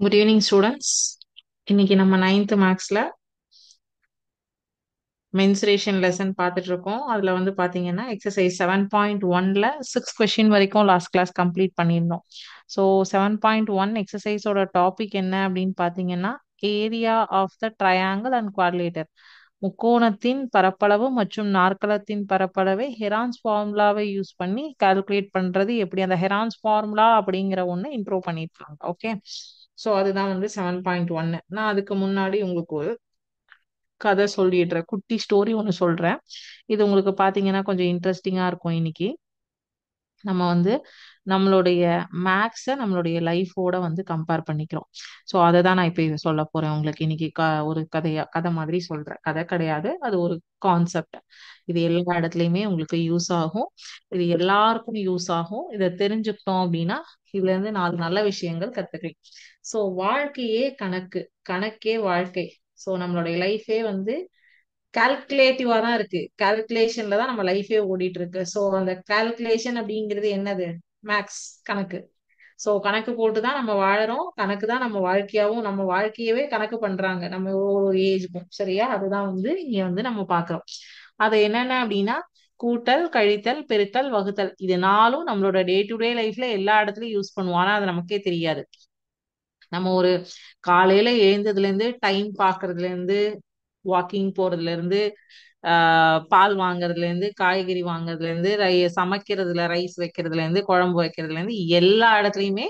Good evening students. இன்னைக்கு நம்ம ninth மேக்ஸ்ல மென்சுரேஷன் லெசன் பார்த்துட்டு இருக்கோம். அதுல வந்து பாத்தீங்கன்னா எக்ஸசைஸ் 7.1ல 6 கொஸ்டின் வரைக்கும் லாஸ்ட் கிளாஸ் கம்ப்ளீட் பண்ணியிருந்தோம். ஸோ 7.1 எக்ஸசைஸோட டாபிக் என்ன அப்படின்னு பாத்தீங்கன்னா area of the triangle and quadrilateral, முக்கோணத்தின் பரப்பளவு மற்றும் நாற்கரத்தின் பரப்பளவை ஹெரான்ஸ் ஃபார்முலாவை யூஸ் பண்ணி கால்குலேட் பண்றது எப்படி, அந்த ஹெரான்ஸ் ஃபார்முலா அப்படிங்கிற ஒண்ணு இம்ப்ரூவ் பண்ணிருக்காங்க. ஓகே, ஸோ அதுதான் வந்து 7.1. நான் அதுக்கு முன்னாடி உங்களுக்கு ஒரு கதை சொல்லிடுறேன், குட்டி ஸ்டோரி ஒன்று சொல்றேன். இது உங்களுக்கு பாத்தீங்கன்னா கொஞ்சம் இன்ட்ரெஸ்டிங்கா இருக்கும். இன்னைக்கு நம்ம வந்து நம்மளுடைய மேக்ஸை நம்மளுடைய லைஃபோட வந்து கம்பேர் பண்ணிக்கிறோம். ஸோ அதை தான் நான் இப்போ சொல்ல போறேன் உங்களுக்கு. இன்னைக்கு ஒரு கதை மாதிரி சொல்றேன். கதை கிடையாது, அது ஒரு கான்செப்ட். இது எல்லா இடத்துலயுமே உங்களுக்கு யூஸ் ஆகும். இது எல்லாருக்கும் யூஸ் ஆகும். இதை தெரிஞ்சுக்கிட்டோம் அப்படின்னா இதுல இருந்து 4 நல்ல விஷயங்கள் கத்துக்கலாம். ஸோ வாழ்க்கையே கணக்கு, கணக்கே வாழ்க்கை. ஸோ நம்மளுடைய லைஃபே வந்து கால்குலேட்டிவா தான் இருக்கு. கால்குலேஷன்ல தான் நம்ம லைஃபே ஓடிட்டு இருக்கு. ஸோ அந்த கால்குலேஷன் அப்படிங்கிறது என்னது? மேக்ஸ், கணக்கு. ஸோ கணக்கு போட்டு தான் நம்ம வாழறோம். கணக்கு தான் நம்ம வாழ்க்கையாவும், நம்ம வாழ்க்கையவே கணக்கு பண்றாங்க நம்ம ஒரு ஏஜுக்கும். சரியா? அதுதான் வந்து இங்க வந்து நம்ம பாக்குறோம். அது என்னென்ன அப்படின்னா கூட்டல், கழித்தல், பெருக்கல், வகுத்தல். இது நாலும் நம்மளோட டே டு டே லைஃப்ல எல்லா இடத்துலயும் யூஸ் பண்ணுவோம். ஆனா அது நமக்கே தெரியாது. நம்ம ஒரு காலையில எழுந்ததுல இருந்து, டைம் பாக்குறதுல இருந்து, வாக்கிங் போறதுல இருந்து, பால் வாங்குறதுல இருந்து, காய்கறி வாங்குறதுல இருந்து, சமைக்கிறதுல, ரைஸ் வைக்கிறதுல இருந்து, குழம்பு வைக்கிறதுல இருந்து, எல்லா இடத்துலயுமே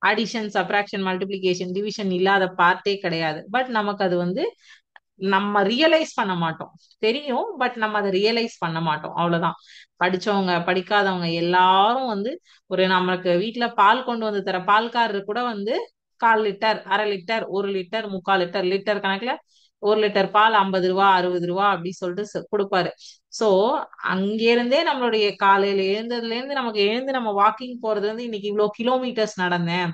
அடிஷன், சப்ராக்ஷன், மல்டிப்ளிகேஷன், டிவிஷன் இல்லாத பார்ட்டே கிடையாது. பட் நமக்கு அது வந்து நம்ம ரியலைஸ் பண்ண மாட்டோம். தெரியும், பட் நம்ம அதை ரியலைஸ் பண்ண மாட்டோம். அவ்வளவுதான். படிச்சவங்க, படிக்காதவங்க எல்லாரும் வந்து ஒரு நமக்கு வீட்டுல பால் கொண்டு வந்து தர பால்காரரு கூட வந்து 1/4 லிட்டர், அரை லிட்டர், 1 லிட்டர், 3/4 லிட்டர், லிட்டர் கணக்குல 1 லிட்டர் பால் 50 ரூபா, 60 ரூபா அப்படி சொல்லிட்டு கொடுப்பாரு. சோ அங்கிருந்தே நம்மளுடைய காலையில எழுந்ததுல இருந்து நமக்கு எழுந்து நம்ம வாக்கிங் போறது வந்து இன்னைக்கு இவ்வளவு கிலோமீட்டர்ஸ் நடந்தேன்,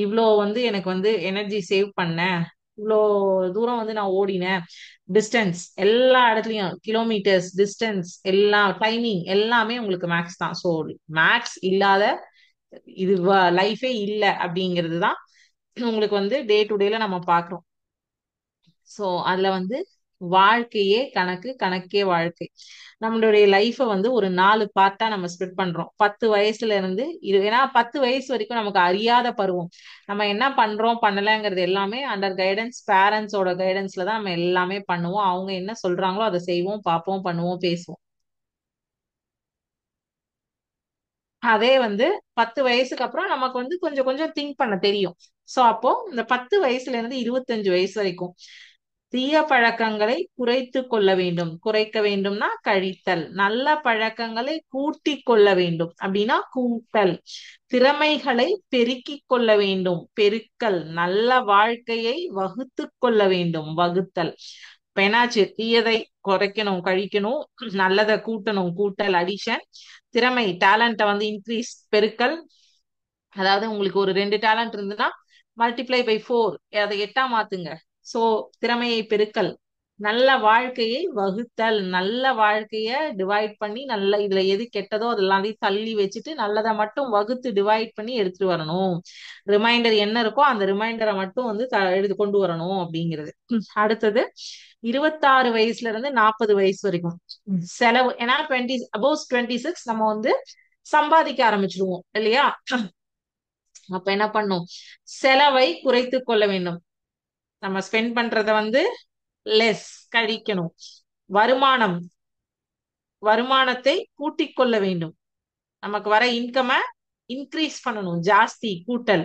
இவ்வளோ வந்து எனக்கு வந்து எனர்ஜி சேவ் பண்ணேன், இவ்வளோ தூரம் வந்து நான் ஓடினேன், டிஸ்டன்ஸ் எல்லா இடத்துலயும் கிலோமீட்டர்ஸ், டிஸ்டன்ஸ், எல்லா டைமிங் எல்லாமே உங்களுக்கு மேக்ஸ் தான். ஸோ மேக்ஸ் இல்லாத இது லைஃபே இல்லை அப்படிங்கிறது தான் உங்களுக்கு வந்து டே டு டேல நம்ம பாக்குறோம். சோ அதுல வந்து வாழ்க்கையே கணக்கு, கணக்கே வாழ்க்கை. நம்மளுடைய லைஃபை வந்து ஒரு 4 பார்ட்டா நம்ம ஸ்ப்ளிட் பண்றோம். 10 வயசுல இருந்து ஏன்னா 10 வயசு வரைக்கும் நமக்கு அறியாத பருவம். நம்ம என்ன பண்றோம் பண்ணலங்கிறது எல்லாமே அண்டர் கைடன்ஸ், பேரண்ட்ஸோட கைடன்ஸ்ல தான் நம்ம எல்லாமே பண்ணுவோம். அவங்க என்ன சொல்றாங்களோ அதை செய்வோம், பார்ப்போம், பண்ணுவோம், பேசுவோம். அதே வந்து 10 வயசுக்கு அப்புறம் நமக்கு வந்து கொஞ்சம் கொஞ்சம் திங்க் பண்ண தெரியும். சோ அப்போ இந்த 10 வயசுல இருந்து 25 வயசு வரைக்கும் தீய பழக்கங்களை குறைத்து கொள்ள வேண்டும். குறைக்க வேண்டும்னா கழித்தல். நல்ல பழக்கங்களை கூட்டிக் கொள்ள வேண்டும் அப்படின்னா கூட்டல். திறமைகளை பெருக்கிக் கொள்ள வேண்டும், பெருக்கல். நல்ல வாழ்க்கையை வகுத்து கொள்ள வேண்டும், வகுத்தல். இப்ப என்னாச்சு? தீயதை குறைக்கணும், கழிக்கணும். நல்லதை கூட்டணும், கூட்டல், அடிஷன். திறமை, டேலண்ட்டை வந்து இன்க்ரீஸ், பெருக்கல். அதாவது உங்களுக்கு ஒரு 2 டேலண்ட் இருந்ததுன்னா மல்டிப்ளை பை 4, அதை 8ஆ மாத்துங்க. சோ திறமையை பெருக்கல். நல்ல வாழ்க்கையை வகுத்தல். நல்ல வாழ்க்கைய டிவைட் பண்ணி, நல்ல இதுல எது கெட்டதோ அது எல்லாத்தையும் தள்ளி வச்சுட்டு நல்லதை மட்டும் வகுத்து டிவைட் பண்ணி எடுத்துட்டு வரணும். ரிமைண்டர் என்ன இருக்கோ அந்த ரிமைண்டரை மட்டும் வந்து எடுத்து கொண்டு வரணும் அப்படிங்கிறது. அடுத்தது 26 வயசுல இருந்து 40 வயசு வரைக்கும் செலவு. ஏன்னா 26 நம்ம வந்து சம்பாதிக்க ஆரம்பிச்சிருவோம் இல்லையா? அப்ப என்ன பண்ணும்? செலவை குறைத்து கொள்ள வேண்டும். நம்ம ஸ்பெண்ட் பண்றத வந்து லெஸ், கழிக்கணும். வருமானம், வருமானத்தை கூட்டிக் கொள்ள வேண்டும். நமக்கு வர இன்கம இன்க்ரீஸ் பண்ணணும், ஜாஸ்தி, கூட்டல்.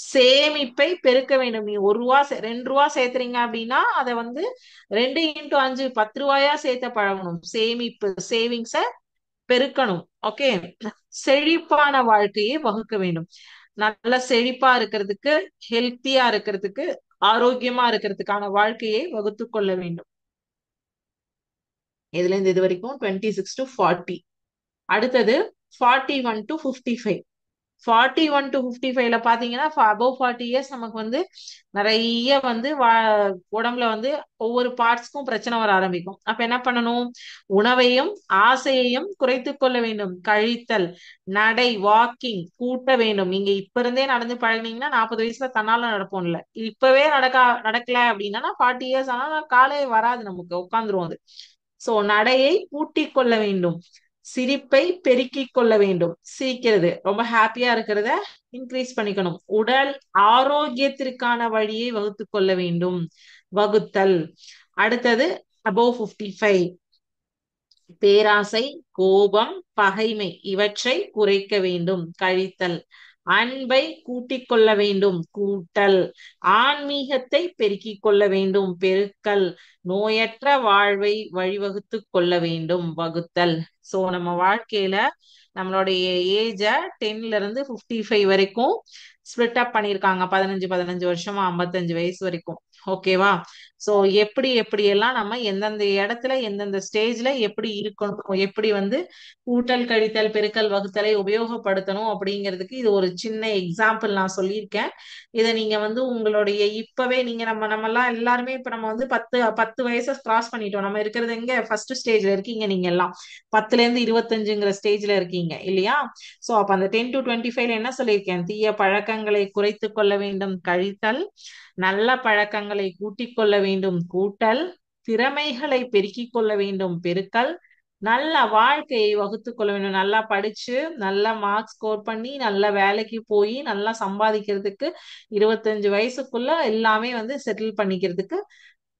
சேமிப்பை பெருக்க வேண்டும். நீ 1 ரூபா 2 ரூபா சேர்த்துறீங்க அப்படின்னா அதை வந்து 2 × 5 10 ரூபாயா சேர்த்த பழகணும். சேமிப்பு, சேவிங்ஸ பெருக்கணும். ஓகே. செழிப்பான வாழ்க்கையை வகுக்க வேண்டும். நல்ல செழிப்பா இருக்கிறதுக்கு, ஹெல்த்தியா இருக்கிறதுக்கு, ஆரோக்கியமா இருக்கிறதுக்கான வாழ்க்கையை வகுத்து கொள்ள வேண்டும். இதுல இருந்து இது வரைக்கும் 26 to 40. அடுத்தது 41 to 55. 41 to 55ல பாத்தீங்கன்னா above 40 years நமக்கு வந்து நிறைய வந்து உடம்புல வந்து ஒவ்வொரு பார்ட்ஸ்க்கும் பிரச்சனை வர ஆரம்பிக்கும். அப்ப என்ன பண்ணணும்? உணவையும் ஆசையையும் குறைத்துக் கொள்ள வேண்டும். கழித்தல், நடை, வாக்கிங் கூட்ட வேண்டும். நீங்க இப்ப இருந்தே நடந்து பழகினீங்கன்னா 40 வயசுல தன்னால நடப்போம்ல. இப்பவே நடக்கல அப்படின்னா 40 years ஆனா காலே வராது, நமக்கு உட்காந்துரும் அது. சோ நடையை கூட்டிக் கொள்ள வேண்டும். சிரிப்பை பெருக்கிக் கொள்ள வேண்டும். சிரிக்கிறது, ரொம்ப ஹாப்பியா இருக்கிறத இன்க்ரீஸ் பண்ணிக்கணும். உடல் ஆரோக்கியத்திற்கான வழியை வகுத்துக் கொள்ள வேண்டும். வகுத்தல். அடுத்தது above 55. பேராசை, கோபம், பகைமை இவற்றை குறைக்க வேண்டும். கழித்தல். அன்பை கூட்டிக் கொள்ள வேண்டும். கூட்டல். ஆன்மீகத்தை பெருக்கிக் கொள்ள வேண்டும். பெருக்கல். நோயற்ற வாழ்வை வழிவகுத்து கொள்ள வேண்டும். வகுத்தல். சோ நம்ம வாழ்க்கையில நம்மளுடைய ஏஜ 10 ல இருந்து 55 வரைக்கும் ஸ்பிளிட் அப் பண்ணிருக்காங்க. 15 வருஷமா 55 வயசு வரைக்கும். ஓகேவா? சோ எப்படி எப்படி எல்லாம் நம்ம எந்தெந்த இடத்துல எந்தெந்த ஸ்டேஜ்ல எப்படி இருக்கணும், எப்படி வந்து கூட்டல், கழித்தல், பெருக்கல், வகுத்தலை உபயோகப்படுத்தணும் அப்படிங்கிறதுக்கு இது ஒரு சின்ன எக்ஸாம்பிள் நான் சொல்லியிருக்கேன். இதை நீங்க வந்து உங்களுடைய இப்பவே நீங்க நம்ம எல்லாம் எல்லாருமே இப்ப நம்ம வந்து 10 வயசை கிராஸ் பண்ணிட்டோம். நம்ம இருக்கிறது எங்க? ஃபர்ஸ்ட் ஸ்டேஜ்ல இருக்கீங்க நீங்க எல்லாம். 10 ல இருந்து 25ங்கிற ஸ்டேஜ்ல இருக்கீங்க இல்லையா? சோ அப்ப அந்த 10 to 25ல என்ன சொல்லியிருக்கேன்? தீய பழக்கங்களை குறைத்து கொள்ள வேண்டும். கழித்தல். நல்ல பழக்கங்களை கூட்டிக் கொள்ள வேண்டும். கூட்டல். திறமைகளை பெருக்கிக் கொள்ள வேண்டும். பெருக்கல். நல்ல வாழ்க்கையை வகுத்துக் கொள்ள வேண்டும். நல்லா படிச்சு நல்ல மார்க்ஸ் ஸ்கோர் பண்ணி நல்ல வேலைக்கு போய் நல்லா சம்பாதிக்கிறதுக்கு 25 வயசுக்குள்ள எல்லாமே வந்து செட்டில் பண்ணிக்கிறதுக்கு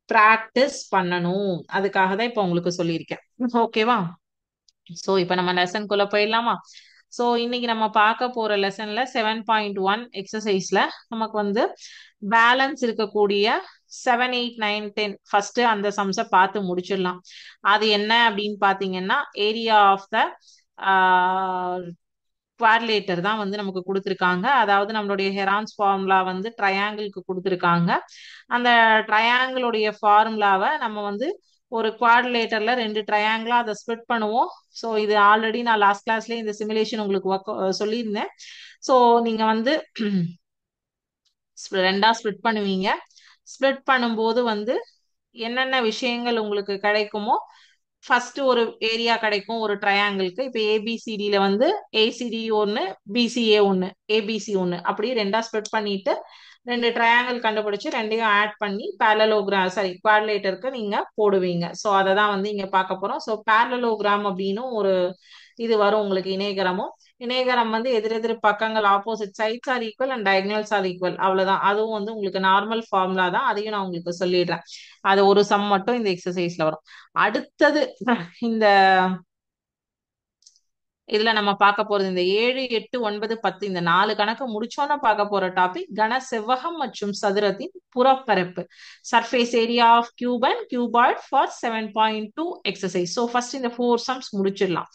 பிராக்டிஸ் பண்ணணும். அதுக்காக தான் இப்ப உங்களுக்கு சொல்லியிருக்கேன். ஓகேவா? சோ இப்ப நம்ம லெசன்குள்ள போயிடலாமா? சோ இன்னைக்கு நம்ம பார்க்க போற லெசன்ல 7.1 எக்ஸசைஸ்ல நமக்கு வந்து பேலன்ஸ் இருக்கக்கூடிய 7, 8, 9, 10 ஃபர்ஸ்ட் அந்த சம்ஸை பார்த்து முடிச்சிடலாம். அது என்ன அப்படின்னு பாத்தீங்கன்னா, ஏரியா ஆஃப் த குவாட்ரிலேட்டர் தான் வந்து நமக்கு கொடுத்துருக்காங்க. அதாவது நம்மளுடைய ஹெரான்ஸ் ஃபார்முலா வந்து ட்ரையாங்கிளுக்கு கொடுத்துருக்காங்க. அந்த ட்ரையாங்கிளுடைய ஃபார்முலாவை நம்ம வந்து ஒரு குவாட்ரிலேட்டர்ல 2 ட்ரையாங்கிளா அதை ஸ்ப்ளிட் பண்ணுவோம். ஸோ இது ஆல்ரெடி நான் லாஸ்ட் கிளாஸ்ல இந்த சிமுலேஷன் உங்களுக்கு சொல்லியிருந்தேன். ஸோ நீங்க வந்து ரெண்டா ஸ்ப்ளிட் பண்ணுவீங்க. ஸ்ப்ளிட் பண்ணும்போது வந்து என்னென்ன விஷயங்கள் உங்களுக்கு கிடைக்குமோ, ஃபர்ஸ்ட் ஒரு ஏரியா கிடைக்கும் ஒரு ட்ரையாங்கிளுக்கு. இப்ப ஏபிசிடியில வந்து ஏசிடி ஒன்னு, பிசிஏ ஒன்னு, ஏபிசி ஒன்னு, அப்படி ரெண்டா ஸ்ப்ளிட் பண்ணிட்டு 2 ட்ரையாங்கிள் கண்டுபிடிச்சு ரெண்டையும் ஆட் பண்ணி பேரலோகிராம் குவாட்ரிலேட்டருக்கு நீங்க போடுவீங்க. ஸோ அதை தான் வந்து இங்க பார்க்க போறோம். ஸோ பேரலோகிராம் அப்படின்னு ஒரு இது வரும் உங்களுக்கு. இணையகரமும் இணையகரம் வந்து எதிரெதிர் பக்கங்கள் opposite sides are equal and diagonals are equal, அவ்வளவுதான். அதுவும் வந்து உங்களுக்கு நார்மல் ஃபார்முலா தான். அதையும் நான் உங்களுக்கு சொல்லிடுறேன். அது ஒரு சம் மட்டும் இந்த எக்ஸசைஸ்ல வரும். அடுத்தது இந்த இதுல நம்ம பார்க்க போறது இந்த 7, 8, 9, 10 இந்த 4 கணக்கு முடிச்சோன்னா பார்க்க போற டாபிக் கன செவ்வகம் மற்றும் சதுரத்தின் புறப்பரப்பு. Surface area of cube and cuboid for 7.2 exercise. So first இந்த 4 சம்ஸ் முடிச்சிடலாம்.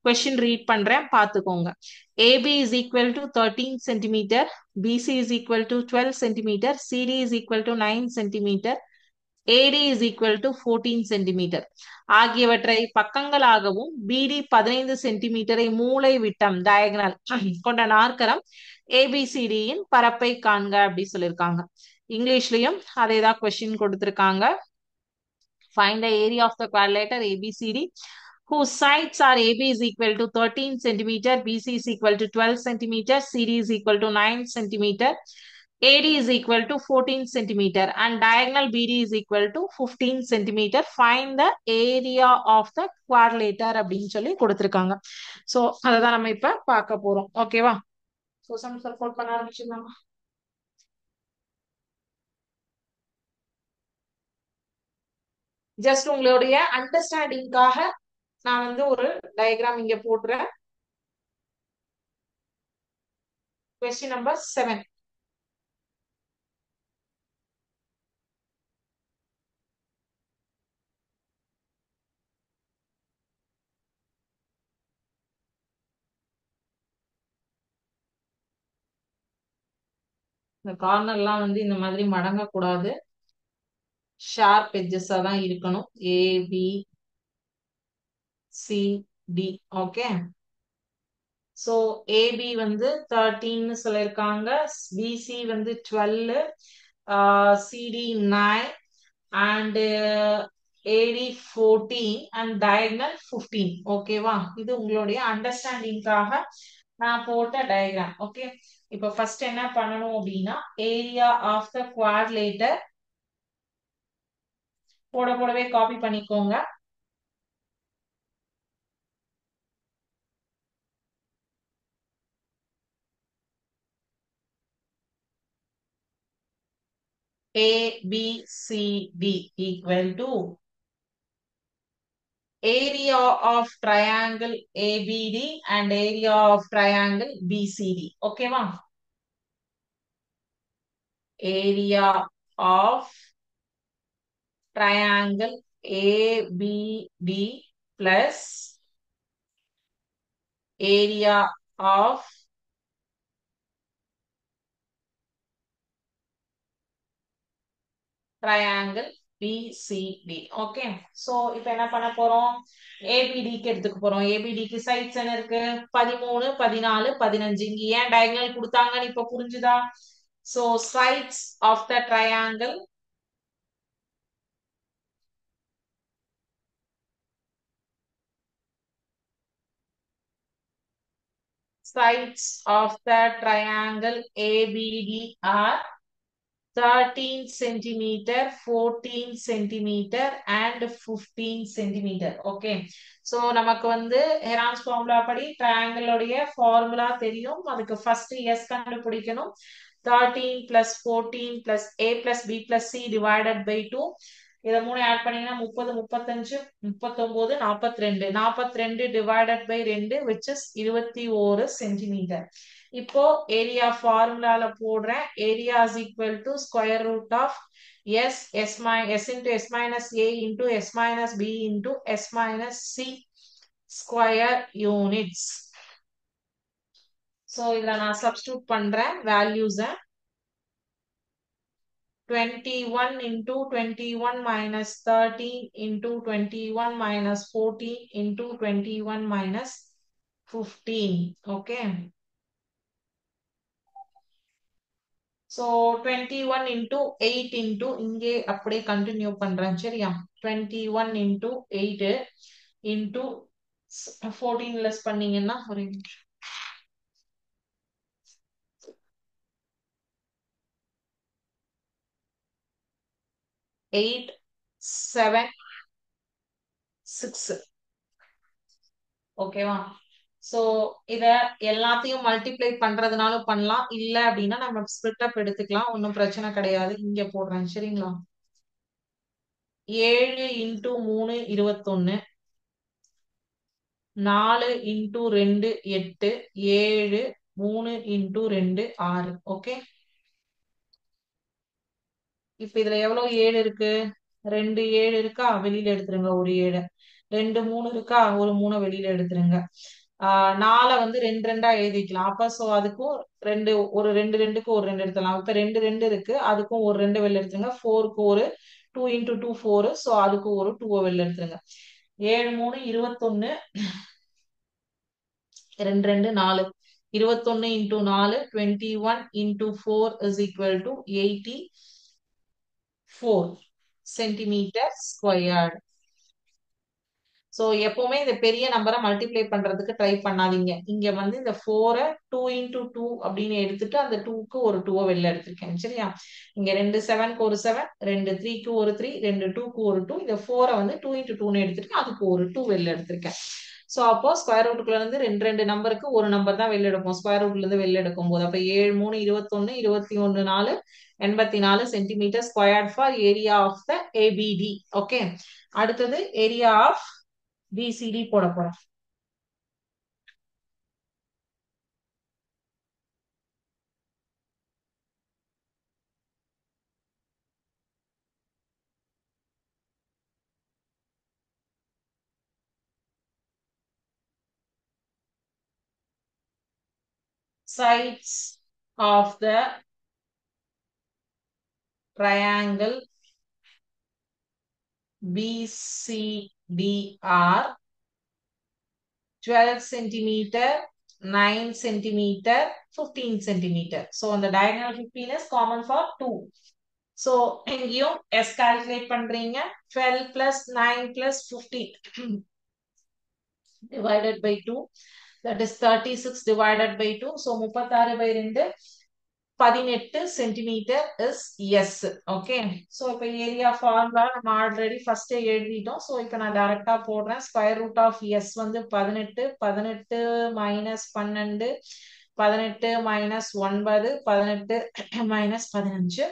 கொஸ்டின் ரீட் பண்றேன், பார்த்துக்கோங்க. AB is equal to 13 centimeter, BC is equal to 12 centimeter, CD is equal to 9 centimeter, AD is equal to 14 centimetre ஆகியவற்றை பக்கங்களாகவும் BD 15 சென்டிமீட்டரை மூலை விட்டம் diagonal கொண்ட நாற்கரம் ABCDயின் பரப்பை காண்க அப்படி சொல்லியிருக்காங்க. இங்கிலீஷ்லயும் அதே தான் கொஸ்டின் கொடுத்திருக்காங்க. Find the area of the quadrilateral ABCD whose sides are AB is equal to 13 centimeter, BC is equal to 12 centimeter, CD is equal to 9 centimeter, AD is equal to 14 centimeter and diagonal BD is equal to 15 centimeter. Find the area of the quadrilateral அப்படின்னு சொல்லி கொடுத்திருக்காங்க. So அததான் நம்ம இப்ப பார்க்க போறோம். ஓகேவா? So some support பண்ண ஆரம்பிச்சிடலாம். ஜஸ்ட் உங்களுடைய அண்டர்ஸ்டாண்டிங்காக நான் வந்து ஒரு டயக்ராம் இங்க போட்டுறேன். Question number 7. இந்த கார்னர்லாம் வந்து இந்த மாதிரி மடங்க கூடாது. ஷார்ப் எட்ஜஸா தான் இருக்கணும். ABCD. ஓகே. ஸோ ஏபி வந்து 13 சொல்லியிருக்காங்க, பிசி வந்து 12, CD 9 and AD 14 and diagonal 15. ஓகேவா? இது உங்களுடைய அண்டர்ஸ்டாண்டிங்காக நான் போட்ட டயக்ராம். ஓகே, இப்போ ஃபர்ஸ்ட் என்ன பண்ணணும் அப்படின்னா ஏரியா ஆஃப் த குவாட்ரிலேட்டர் போடவே காப்பி பண்ணிக்கோங்க. ABCD equal to area of triangle ABD and area of triangle BCD. Okay, ma? Area of triangle ABD plus area of triangle BCD. Okay, so இப்போ என்ன பண்ண போறோம்? ஏபிடிக்கு எடுத்துக்க போறோம். ஏபிடிக்கு சைட்ஸ் என்ன இருக்கு? 13, 14, 15. இங்க ஏன் டயகனல் கொடுத்தாங்கன்னு இப்ப புரிஞ்சுதா? So sides of the triangle, sides of the triangle ABD are 13 centimeter, 14 centimeter and 15 centimeter. Okay, so நமக்கு வந்து ஹெரான்ஸ் ஃபார்முலா படி triangle உடைய ஃபார்முலா தெரியும். அதுக்கு ஃபர்ஸ்ட் s கண்டுபிடிக்கணும். 13 plus 14 plus a plus b plus c divided by 2. இதை மூணு add பண்ணீங்கன்னா 30, 35, 39, 42. 42 divided by 2 which is 21 centimetre. இப்போ ஏரியா ஃபார்முலால போடுறேன். Area is equal to square root of s into s minus a into s minus b into s minus c square units. So இதுல நான் substitute பண்றேன் values. 21 into 21 minus 13 into 21 minus 14 into 21 minus 15. Okay. So 21 into 8 into இங்கே அப்படியே continue பண்றேன். சரியா? 21 into 8 into 14 less பண்ணீங்கன்னா ஒரு 8, 7, 6. ஓகேவா? சோ இத எல்லாத்தையும் மல்டிப்ளை பண்றதுனாலும் பண்ணலாம். இல்ல அப்படின்னா நம்ம ஸ்பிளிட் அப் எடுத்துக்கலாம். ஒன்றும் பிரச்சனை கிடையாது. இங்க போடுறேன். சரிங்களா? 7 into 3 21, 4 into 2 8, 7, 3 into 2 6. ஓகே, இப்ப இதுல எவ்வளவு 7 இருக்கு? 2 7 இருக்கா? வெளியில எடுத்துருங்க ஒரு 7. 2 3 இருக்கா? ஒரு 3 வெளியில எடுத்துருங்க. 4 வந்து 2 2 எழுதிக்கலாம். அப்ப சோ அதுக்கும் ரெண்டு, ஒரு 2 2க்கு ஒரு 2 எடுத்துலாம். இப்ப 2 2 இருக்கு, அதுக்கும் ஒரு 2 வெளில எடுத்துருங்க. 4க்கு ஒரு 2 into 2 4, சோ அதுக்கு ஒரு 2 வெளில எடுத்துருங்க. 7 3 21, 2 2 4. 21 into 4 21 into 4 is equal to 84 centimeter squared. So எப்பவுமே இந்த பெரிய நம்பரை மல்டிப்ளை பண்றதுக்கு ட்ரை பண்ணாதீங்க. இங்க வந்து இந்த 4 2 into 2 அப்படின்னு எடுத்துட்டு அந்த 2க்கு ஒரு 2 வெளில எடுத்திருக்கேன். சரியா? இங்க 2 7க்கு ஒரு 7, 2 3க்கு ஒரு 3, 2 2க்கு ஒரு 2. இந்த 4 வந்து 2 into 2ன்னு எடுத்துட்டு அதுக்கு ஒரு 2 வெளில எடுத்திருக்கேன். சோ அப்போ ஸ்கொயர் ரூட்டுக்குள்ள இருந்து ரெண்டு ரெண்டு நம்பருக்கு ஒரு நம்பர் தான் வெளில எடுப்போம். ஸ்கொயர் ரூட்ல இருந்து வெளில எடுக்கும் போது அப்ப 7 3 21, 21 4, 84 centimetre squared for area of the ABD. Okay, அடுத்தது ஏரியா ஆஃப் BCD போட போறோம். Sides of the triangle BCD are 12 centimeter, 9 centimeter, 15 centimeter. So on the diagonal 15 is common for 2. So இங்கேயும் S calculate பண்றீங்க. 12 plus 9 plus 15 divided by 2. That is 36 divided by 2. So 36 by 2 18 centimeter is S. Okay. So இப்போ area formula நம்ம already first எழுதிட்டோம். So இப்போ நான் டைரக்டா போடுறேன். Square root of S வந்து 18, 18 minus 12, 18 minus 9, 18 minus 15.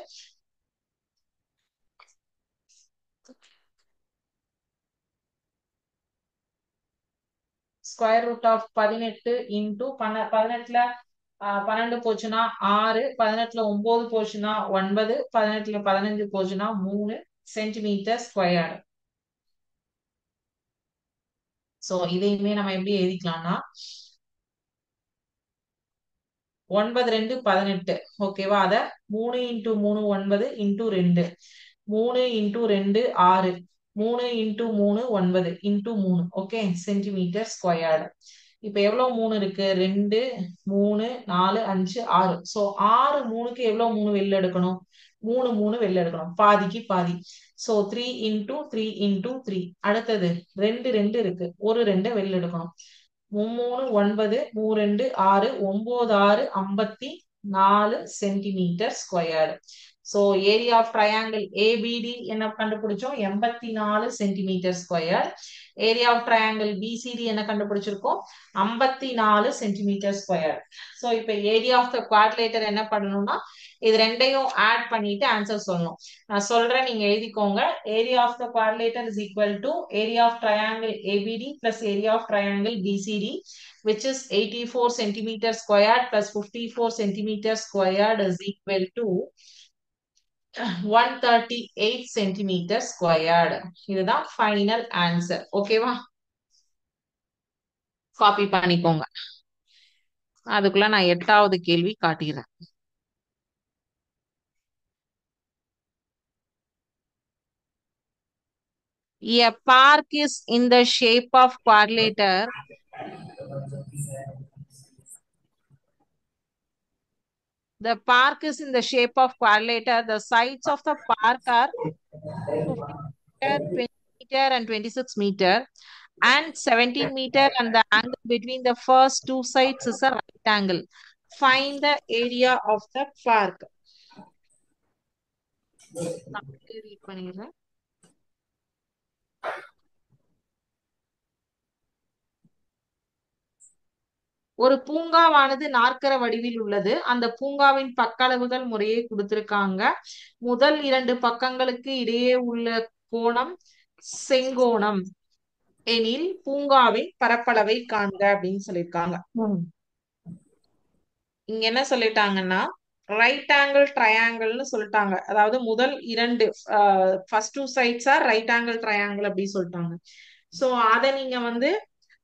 Square root of 18 into 18ல 12 போச்சுன்னா 6, 18ல 9 போச்சுன்னா 9, 18ல 15 போச்சுன்னா 3 சென்டிமீட்டர் ஸ்கொயர். சோ இதையுமே நம்ம எப்படி எழுதிக்கலாம்னா 9 2 18. ஓகேவா? அத 3 into 3 9 into 2, 3 into 2 6, 3 into 3 9 into 3. Okay, centimetre squared. இப்ப எவ்வளவு 3 இருக்கு? 2 3 4 5 6. சோ 6 3க்கு எவ்வளவு 3 வெளில எடுக்கணும்? 3 3 வெளில எடுக்கணும். பாதிக்கு பாதி. So 3 into 3 into 3. அடுத்தது 2 2 இருக்கு. ஒரு 2 வெளில எடுக்கணும். 3 9 3 2 6 9 6 54 centimetre square. So area of triangle ABD என்ன கண்டுபிடிச்சோம்? 84 centimetre square. Area of triangle BCD என்ன கண்டுபிடிச்சிருக்கோம்? 54 சென்டிமீட்டர் ஸ்கொயர். சோ இப்ப ஏரியா ஆஃப் த குவாட்ரிலேட்டர் என்ன பண்ணணும்னா இது ரெண்டையும் ஆட் பண்ணிட்டு ஆன்சர் சொல்லணும். நான் சொல்றேன், நீங்க எழுதிக்கோங்க. Area of the quadrilateral is equal to area of triangle ABD plus area of triangle BCD, which is 84 centimeter squared plus 54 centimeter squared is equal to 138 centimeter squared. இதுதான் ஃபைனல் ஆன்சர். ஓகேவா? Copy பண்ணிக்கோங்க. அதுக்குள்ள நான் 8வது கேள்வி காட்டிடுறேன். A park is in the shape of quadrilateral. The park is in the shape of quadrilateral. The sides of the park are 50 meter, 20 meter, and 26 meter, and 17 meter, and the angle between the first two sides is a right angle. Find the area of the park. Read பண்ணிடுறேன். ஒரு பூங்காவானது நாற்கர வடிவில் உள்ளது. அந்த பூங்காவின் பக்களவுகள் முறையே கொடுத்திருக்காங்க. முதல் 2 பக்கங்களுக்கு இடையே உள்ள கோணம் செங்கோணம் எனில் பூங்காவின் பரப்பளவை காண்க அப்படின்னு சொல்லியிருக்காங்க. இங்க என்ன சொல்லிட்டாங்கன்னா ரைட் ஆங்கிள் ட்ரையாங்கிள்னு சொல்லிட்டாங்க. அதாவது முதல் 2 first 2 sides are right angle triangle அப்படி சொல்லிட்டாங்க. சோ அத நீங்க வந்து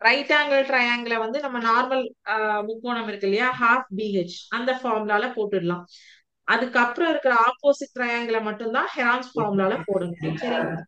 ரைட் ஆங்கிள் ட்ரையாங்கிள வந்து நம்ம நார்மல் முக்கோணம் இருக்கு இல்லையா, half BH அந்த ஃபார்முலால போட்டுடலாம். அதுக்கப்புறம் இருக்கிற ஆப்போசிட் ட்ரையாங்கிள மட்டும்தான் ஹெரான்ஸ் ஃபார்முலால போடணும். சரிங்களா?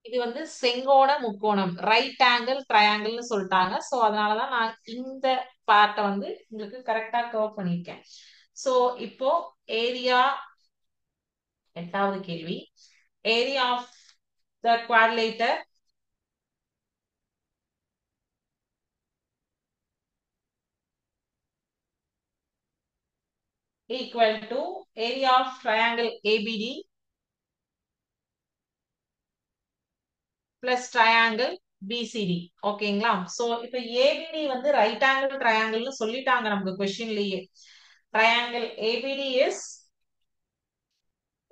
இது வந்து செங்கோண முக்கோணம், ரைட் ஆங்கிள் ட்ரையாங்கிள்னு சொல்லிட்டாங்க. ஸோ அதனாலதான் நான் இந்த பார்ட்டை வந்து உங்களுக்கு கரெக்டா கர்வ் பண்ணியிருக்கேன். ஸோ இப்போ ஏரியா, எட்டாவது கேள்வி, area of the quadrilateral equal to area of triangle ABD plus triangle BCD. ஓகேங்களா? சோ இப்ப ABD வந்து ரைட் ஆங்கிள் ட்ரையாங்கிள்னு சொல்லிட்டாங்க நமக்கு கொஸ்டின்லயே. Triangle ABD is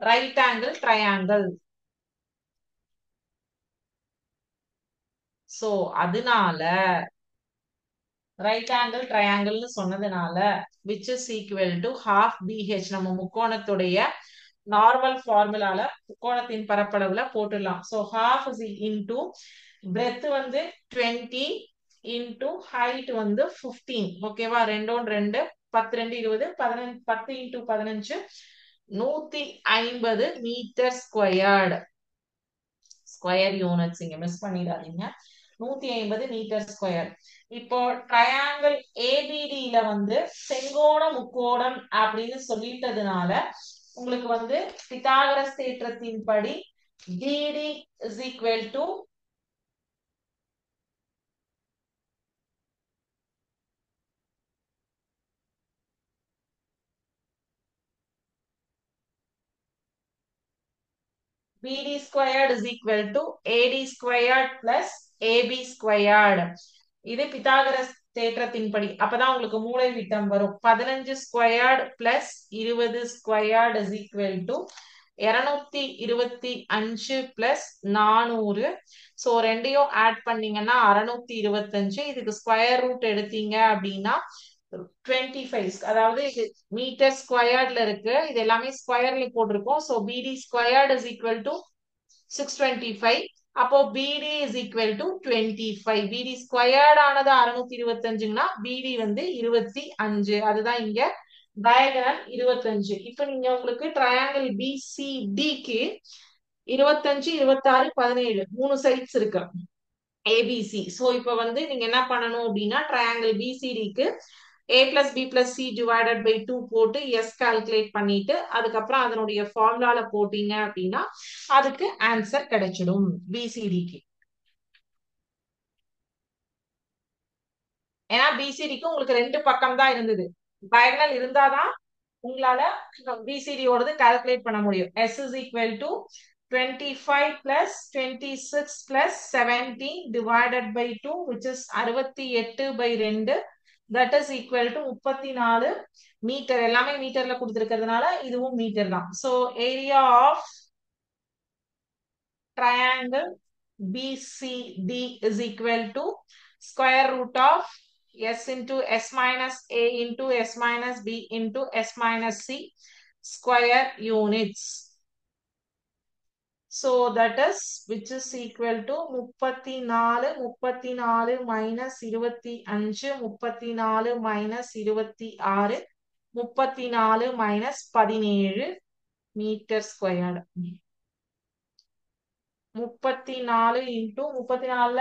right angle triangle. So அதனால ரைட் ஆங்கிள் ட்ரையாங்கிள்னு சொன்னதுனால which is equal to half BH, நம்ம முக்கோணத்துடைய நார்மல் ஃபார்முலால முக்கோணத்தின் பரப்பளவுல போட்டுடலாம். So half is into breadth வந்து 20 into height வந்து 15. ஓகேவா? ரெண்டோன் ரெண்டு, 10 2 20, 15 10 into 15 150 metre squared. Square units இங்க மிஸ் பண்ணிடாதீங்க. 150 மீட்டர் ஸ்கொயர். இப்போ ட்ரையாங்கிள் ஏபிடில வந்து செங்கோண முக்கோணம் அப்படின்னு சொல்லிட்டதுனால உங்களுக்கு வந்து பித்தாகரஸ் தேற்றத்தின் படி பிடி is equal to BD squared is equal to AD squared plus AB squared. இது பித்தாகரஸ் தேற்றத்தின்படி. அப்பதான் உங்களுக்கு மூலை விட்டம் வரும். 15 squared plus 20 squared is equal to 225 plus 400. So ரெண்டையும் ஆட் பண்ணீங்கன்னா 625. இதுக்கு ஸ்கொயர் ரூட் எடுத்தீங்க அப்படின்னா 25, அதாவது மீட்டர் ஸ்கொயர்ட்ல இருக்கு. இது எல்லாமே ஸ்கொயர்ல போட்டிருக்கோம். சோ பிடி ஸ்கொயர்ட் இஸ் ஈக்குவல் டு 625. அப்போ பிடி இஸ் ஈக்குவல் டு 25. பிடி ஸ்கொயர்ட் ஆனது 625ங்கன்னா பிடி வந்து 25. அதுதான் இங்க டயகனல் 25. இப்ப நீங்க உங்களுக்கு ட்ரையாங்கிள் பிசிடிக்கு 25 26 17 மூணு சைட்ஸ் இருக்கு ஏபிசி. சோ இப்ப வந்து நீங்க என்ன பண்ணணும் அப்படின்னா triangle பிசிடிக்கு a plus b plus c divided by 2 போட்டு s கால்குலேட் பண்ணிட்டு அதுக்கப்புறம் அதனுடைய ஃபார்முலால போட்டீங்க அப்படின்னா அதுக்கு ஆன்சர் கிடைச்சிடும் பிசிடிக்கு. ஏன்னா பிசிடிக்கு உங்களுக்கு ரெண்டு பக்கம் தான் இருந்தது. டயகனல் இருந்தாதான் உங்களால பிசிடி ஓடது கால்குலேட் பண்ண முடியும். s is equal to 25 plus 26 plus 17 divided by 2 which is 68 by 2 that is equal to 34 metre. எல்லாமே மீட்டர்ல கொடுத்திருக்கிறதுனால இதுவும் மீட்டர் தான். So area of triangle BCD is equal to square root of s into s minus a into s minus b into s minus c square units. So that is which is equal to 34 34 minus 25 34 minus 26 34 minus 17 metre squared. 34 into 34ல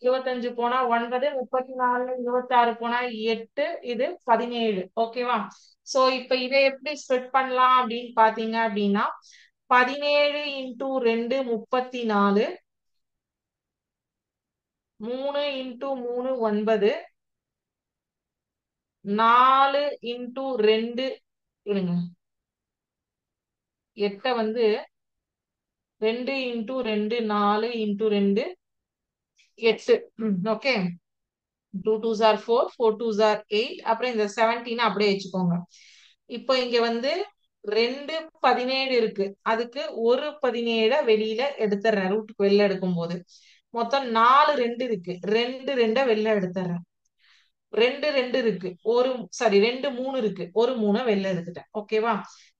25 போனா 9, 34ல 26 போனா 8, இது 17. ஓகேவா? So இப்ப இதை எப்படி split பண்ணலாம் அப்படின்னு பாத்தீங்க அப்படின்னா 17 இன்டூ 2 34, 3 இன்டூ 3 9, 4 இன்டூ 2 இருங்க 8 வந்து 2 into 2 4 into 2 8. Okay, 2 2s are 4, 4 2s are 8. அப்புறம் இந்த 17 அப்படியே வச்சுக்கோங்க. இப்போ இங்க வந்து 2 17 இருக்கு. அதுக்கு ஒரு 17 வெளியில எடுத்துறேன் ரூட்டுக்கு வெளில எடுக்கும் போது. மொத்தம் 4 2 இருக்கு. 2 2 வெளில எடுத்துறேன். 2 2 இருக்கு. ஒரு சாரி 2 3 இருக்கு. ஒரு 3 வெளில எடுத்துட்டேன். ஓகேவா?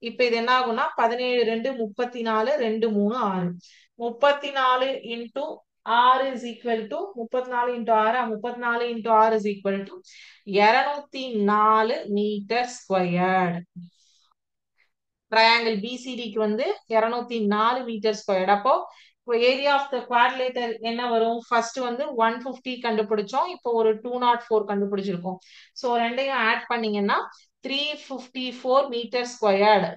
இப்ப இது என்ன ஆகும்னா 17 2 34 2 3 6. 34 into 6 is equal to 34 into 6 34 into 6 is equal to 204 meter squared. Triangle பிசிடிக்கு வந்து 204 மீட்டர் ஸ்கொயர்டு. அப்போ ஏரியா ஆஃப் த குவாட்ரிலேட்டர் என்ன வரும்? ஃபர்ஸ்ட் வந்து 150 கண்டுபிடிச்சோம். இப்போ ஒரு 204 கண்டுபிடிச்சிருக்கோம். ஸோ ரெண்டையும் ஆட் பண்ணீங்கன்னா 354 meter squared.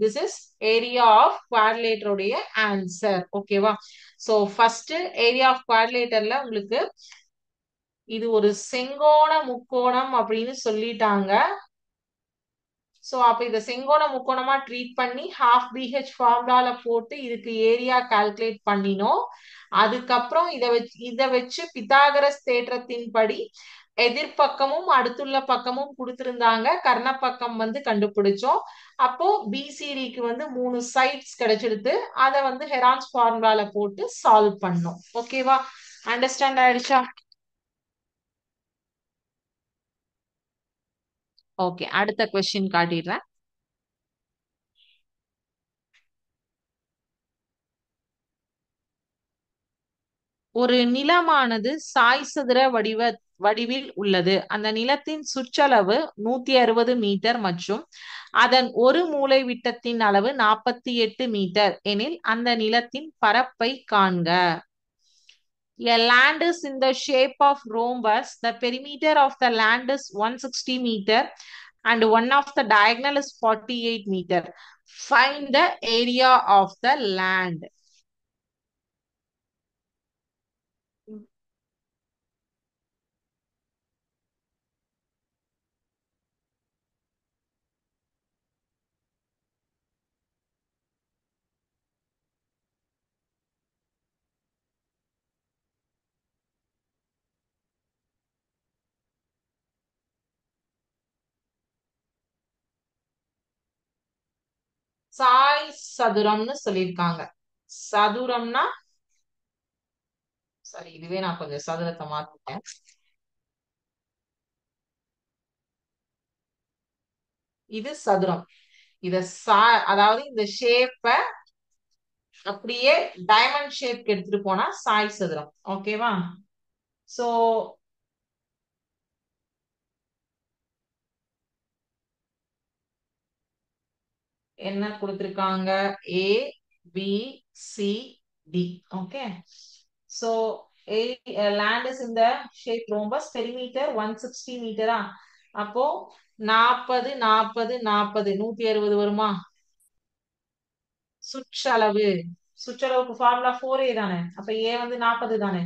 This is area of குவாட்ரிலேட்டருடைய ஆன்சர். ஓகேவா? ஸோ ஃபர்ஸ்ட் ஏரியா ஆஃப் குவாட்ரிலேட்டர்ல உங்களுக்கு இது ஒரு செங்கோண முக்கோணம் அப்படின்னு சொல்லிட்டாங்க. சோ அப்ப இத செங்கோண முக்கோணமா ட்ரீட் பண்ணி ஹாஃப் பிஹெச் ஃபார்முலால போட்டு இதுக்கு ஏரியா கால்குலேட் பண்ணினோம். அதுக்கப்புறம் இத வச்சு பித்தாகரஸ் தேற்றத்தின்படி எதிர்பக்கமும் அடுத்துள்ள பக்கமும் கொடுத்திருந்தாங்க. கர்ண பக்கம் வந்து கண்டுபிடிச்சோம். அப்போ பிசிடிக்கு வந்து 3 சைட்ஸ் கிடைச்சிடுது. அதை வந்து ஹெரான்ஸ் ஃபார்முலால போட்டு சால்வ் பண்ணோம். ஓகேவா? அண்டர்ஸ்டாண்ட் ஆயிடுச்சா? ஓகே, அடுத்த கொஸ்டின் காட்டிடுறேன். ஒரு நிலமானது சாய் சதுர வடிவில் உள்ளது. அந்த நிலத்தின் சுற்றளவு 160 மீட்டர் மற்றும் அதன் ஒரு மூலை விட்டத்தின் அளவு 48 மீட்டர் எனில் அந்த நிலத்தின் பரப்பை காண்க. A land is in the shape of rhombus. The perimeter of the land is 160 meter and one of the diagonal is 48 meter. Find the area of the land. Sai சதுரம்னு சொல்லியிருக்காங்க. சதுரம்னா சரி, இதுவே நான் கொஞ்சம் சதுரத்தை மாத்திட்டேன். இது சதுரம். இத அதாவது இந்த ஷேப்ப அப்படியே டைமண்ட் ஷேப் எடுத்துட்டு போனா சாய் சதுரம். ஓகேவா? சோ என்ன கொடுத்திருக்காங்க? A B C D. Okay, so land is இந்த ஷேப் ரோம்பஸ். பெரிமீட்டர் 160 மீட்டரா? அப்போ 40 40 40 160 வருமா? சுற்றளவு, சுற்றளவுக்கு ஃபார்முலா 4a தானே. அப்ப ஏ வந்து 40 தானே.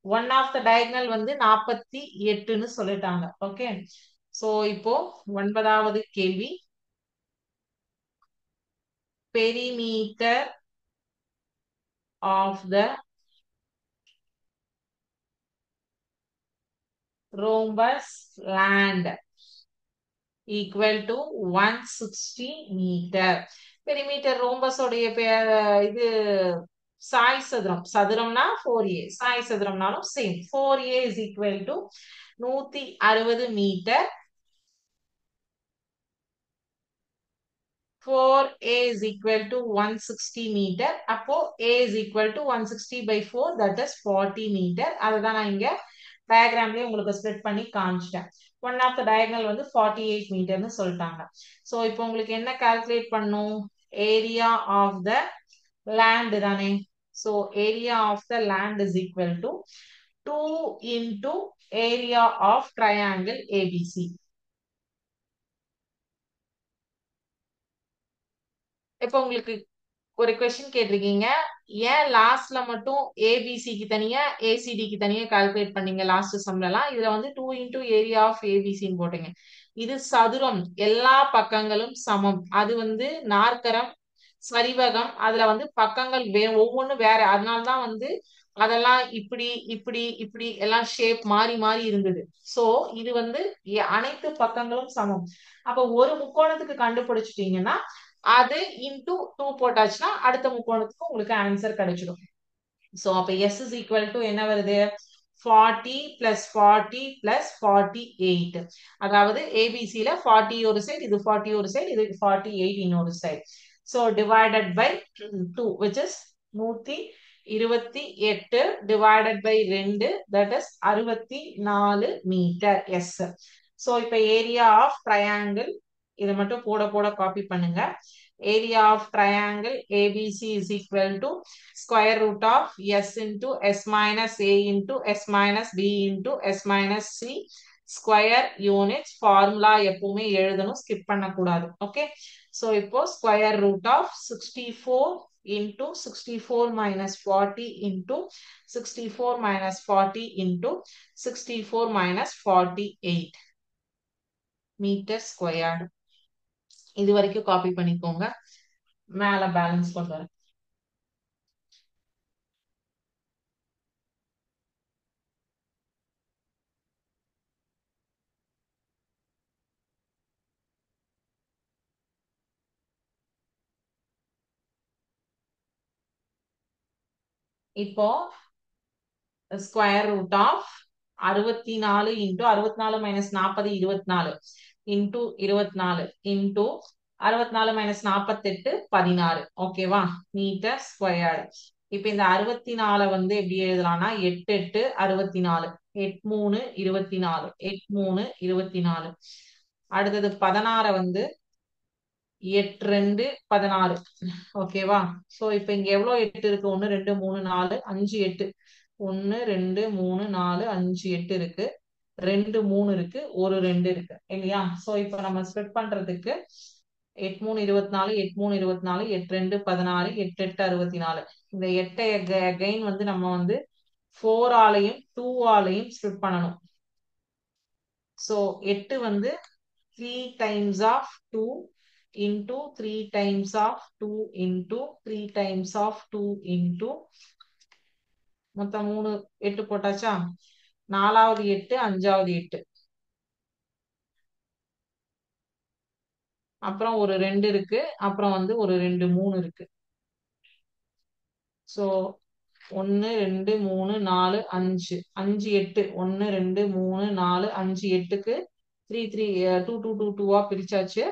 ஒன் ஆஃப் த டயகனல் வந்து 48ன்னு சொல்லிட்டாங்க. ஓகே, சோ இப்போ 9வது கேள்வி. Perimeter of the rhombus land equal to 160 meter. Perimeter rhombus உடைய இது சாய் சதுரம். சதுரம்னா 4a, சாய் சதுரம்னாலும் same. 4a is equal to 160 meter. 4a is equal to 160 meter. அப்போ a is equal to 160 by 4, that is 40 metre. அதுதான் நான் இங்க டயக்ராம்லயே உங்களுக்கு ஸ்ப்ரெட் பண்ணி காமிச்சிட்டேன். ஒன் ஆஃப் த டயகனல் வந்து 48 மீட்டர்னு சொல்லிட்டாங்க. சோ இப்போ உங்களுக்கு என்ன கால்குலேட் பண்ணும்? ஏரியா ஆஃப் த லேண்ட் தானே. So area of the land is equal to 2 into area of triangle ABC. இப்போ உங்களுக்கு ஒரு கொஸ்டின் கேட்டிருக்கீங்க, ஏன் லாஸ்ட்ல மட்டும் ஏபிசிக்கு தனியா ஏசிடிக்கு தனியா கால்குலேட் பண்ணீங்க லாஸ்ட் சம்லாம்? இதுல வந்து 2 இன்டூ ஏரியா ஆஃப் ஏபிசின்னு போட்டீங்க. இது சதுரம், எல்லா பக்கங்களும் சமம். அது வந்து நாற்கரம், சரிவகம், அதுல வந்து பக்கங்கள் ஒவ்வொன்றும் வேற. அதனால்தான் வந்து அதெல்லாம் இப்படி இப்படி இப்படி எல்லாம் ஷேப் மாறி மாறி இருந்தது. சோ இது வந்து அனைத்து பக்கங்களும் சமம். அப்ப ஒரு முக்கோணத்துக்கு கண்டுபிடிச்சிட்டீங்கன்னா அது இன்டூ 2 போட்டாச்சுன்னா அடுத்த முக்கோணத்துக்கு உங்களுக்கு ஆன்சர் கிடைச்சிடும். சோ அப்ப எஸ் இஸ் ஈக்குவல் டு என்ன வருது? 40 plus 40 plus 48. அதாவது ஏபிசில 40 ஒரு சைடு, இது 40 ஒரு சைடு, இது 48 இன்னொரு side. So divided by 2 which is 128 divided by 2, that is 64 metre. Yes. So இப்ப ஏரியா ஆஃப் ட்ரையாங்கிள் இதை மட்டும் போட போட காப்பி பண்ணுங்க. area of triangle ABC is equal to square root of s into s minus a into s minus b into s minus c square units formula எப்பவுமே எழுதணும் skip பண்ணக்கூடாது okay so இப்போ square root of 64 into 64 minus 40 into 64 minus 40 into 64 minus 48 meter squared இது வரைக்கும் copy பண்ணிக்கோங்க மேல balance கொண்டு வரேன் இப்போ square root of 64 into 64 minus 40 24 into 24 into 64 minus 48 16 ஓகேவா மீட்டர் ஸ்கொயர்டு இப்போ இந்த 64 வந்து எப்படி எழுதலாம்னா 8 8 64 8 3 24 8 3 24 அடுத்தது 16 வந்து 8 2 16 ஓகேவா சோ இப்போ இங்க எவ்வளவு 8 இருக்கு 1 2 3 4 5 8 1 2 3 4 5 8 இருக்கு 2 3 இருக்கு ஒரு 2 இருக்கு இல்லையா சோ இப்போ நம்ம ஸ்ப்ளிட் பண்றதுக்கு 8 3 24 8 3 24 8 2 16 8 8 64 இந்த 8 அகைன் வந்து நம்ம வந்து 4 ஆலையும் 2 ஆலையும் ஸ்ப்ளிட் பண்ணணும் சோ 8 வந்து 3 times of 2 into 3 times of 2 into 3 times of 2 into மொத்தம் 3 8 போட்டாச்சா நாலாவது 8 அஞ்சாவது 8 அப்புறம் ஒரு 2 இருக்கு அப்புறம் வந்து ஒரு 2 3 இருக்கு சோ 1 2 3 4 5 5 8 1 2 3 4 5 8க்கு 3 3 2 2 2 2 பிரிச்சாச்சு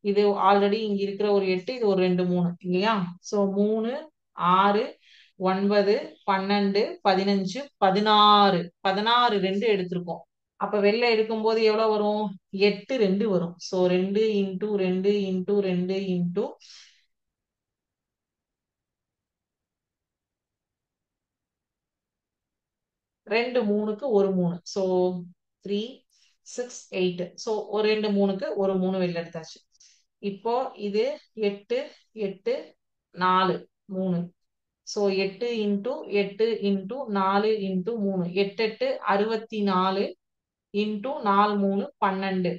இது ஆல்ரெடி இங்க இருக்கிற ஒரு 8 இது ஒரு 2 3 இல்லையா சோ 3 6 9 12 15 16 16 2 எடுத்திருக்கோம் அப்ப வெளில எடுக்கும்போது எவ்வளவு வரும் 8 2 வரும் சோ 2 இன்டூ 2 இன்டூ 2 இன்டூ 2 3க்கு ஒரு 3 சோ 3 6 8 சோ ஒரு 2 3க்கு ஒரு 3 வெளில எடுத்தாச்சு இப்போ இது 8 8 4 3 so 8 into 8 into 4 into 3 8 8 64 into 4 3 12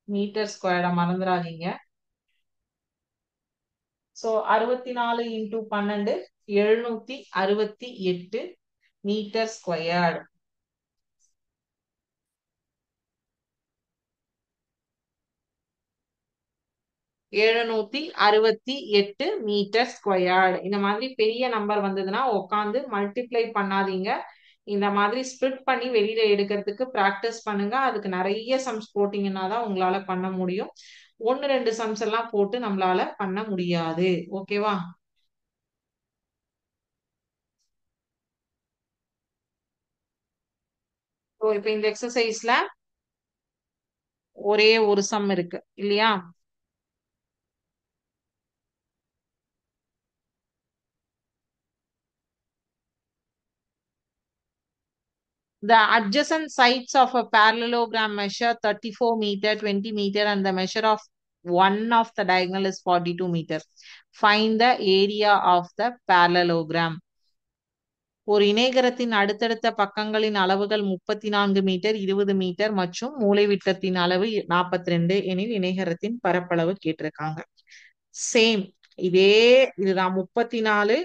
meter ஸ்கொயர்டா மறந்துடாதீங்க so 64 into 12 768 meter squared 768 meter squared இந்த மாதிரி பெரிய நம்பர் வந்ததுன்னா உட்காந்து மல்டிப்ளை பண்ணாதீங்க இந்த மாதிரி ஸ்ப்ளிட் பண்ணி வெளியில எடுக்கிறதுக்கு பிராக்டிஸ் பண்ணுங்க அதுக்கு நிறைய சம்ஸ் போட்டீங்கன்னா தான் உங்களால பண்ண முடியும் ஒன்னு ரெண்டு சம்ஸ் எல்லாம் போட்டு நம்மளால பண்ண முடியாது ஓகேவா ஸோ இப்போ இந்த எக்ஸசைஸ்ல ஒரே ஒரு சம் இருக்கு இல்லையா The adjacent sides of a parallelogram measure 34 meter, 20 meter, and the measure of one of the diagonal is 42 meter. Find the area of the parallelogram. ஒரு இணைகரத்தின் அடுத்தடுத்த பக்கங்களின் அளவுகள் 34 மீட்டர் 20 மீட்டர் மற்றும் மூலைவிட்டத்தின் அளவு 42 எனில் இணைகரத்தின் பரப்பளவு கேட்டிருக்காங்க சேம் இதே இதுதான் 34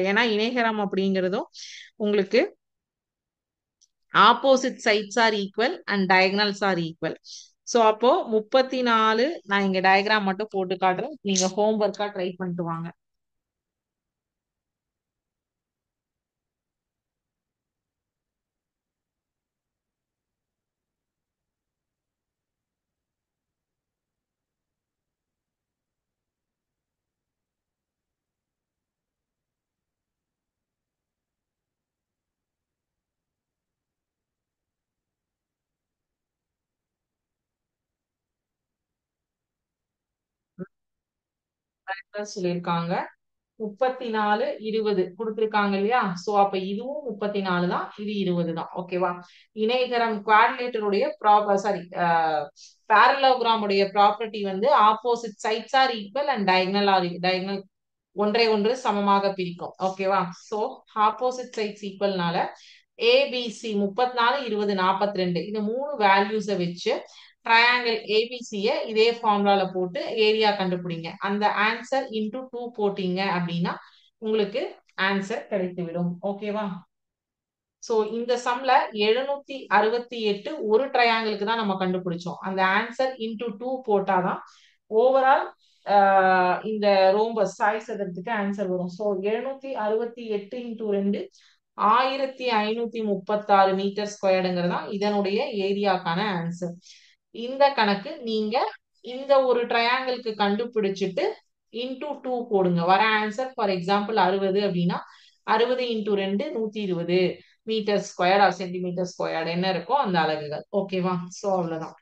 ஏன்னா இணைகரம் அப்படிங்கிறதும் உங்களுக்கு opposite sides are equal and diagonals are equal so அப்போ 34 நான் இங்க டயக்ராம் மட்டும் போட்டு காட்டுறேன் நீங்க ஹோம் ஒர்க்கா ட்ரை பண்ணிட்டு வாங்க சொல்லியிருக்காங்க. 34 20 கொடுத்திருக்காங்க இல்லையா? சோ அப்ப இதுவும் 34 தான், இது 20 தான். ஓகேவா? இணைகரம் குவாட்ரிலேட்டருடைய சாரி parallelogram உடைய ப்ராப்பர்ட்டி வந்து opposite sides are equal and diagonal are diagonal ஒன்றை ஒன்று சமமாக பிரிக்கும். ஓகேவா? சோ ஆப்போசிட் சைட்ஸ் ஈக்குவல்னால ஏபிசி 34 20 42 இந்த மூணு வேல்யூஸ வச்சு ட்ரையாங்கிள் ஏபிசிய இதே ஃபார்முலால போட்டு ஏரியா கண்டுபிடிங்க. அந்த ஆன்சர் இன்டூ 2 போட்டீங்க அப்படின்னா உங்களுக்கு ஆன்சர் கிடைத்துவிடும். ஓகேவா? சோ இந்த சம்ல 768 ஒரு ட்ரையாங்கிளுக்கு தான் நம்ம கண்டுபிடிச்சோம். அந்த ஆன்சர் இன்டூ 2 போட்டாதான் ஓவரால் இந்த ரோம்பஸ் சாய் சதுரத்துக்கு ஆன்சர் வரும். சோ 768 இன்டூ 2 1536 மீட்டர் ஸ்கொயர்டுங்கிறதா இதனுடைய ஏரியாக்கான ஆன்சர். இந்த கணக்கு நீங்க இந்த ஒரு ட்ரையாங்கிளுக்கு கண்டுபிடிச்சிட்டு இன்டூ 2 போடுங்க. வர ஆன்சர் ஃபார் எக்ஸாம்பிள் 60 அப்படின்னா 60 into 2 120 metre square or centimetre square என்ன இருக்கோ அந்த அலகுகள். ஓகேவா? சோ அவ்வளவுதான்.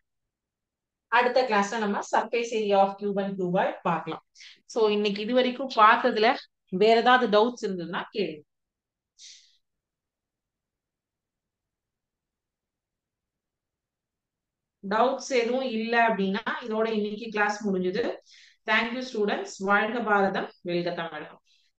அடுத்த கிளாஸ்ல நம்ம surface area of cube and cuboid பார்க்கலாம். சோ இன்னைக்கு இது வரைக்கும் பார்த்ததுல வேற ஏதாவது டவுட்ஸ் இருந்ததுன்னா கேளுங்க. டவுட்ஸ் எதுவும் இல்லை அப்படின்னா இதோட இன்னைக்கு கிளாஸ் முடிஞ்சது. Thank you students. வாழ்க பாரதம், வெல்க தமிழகம்.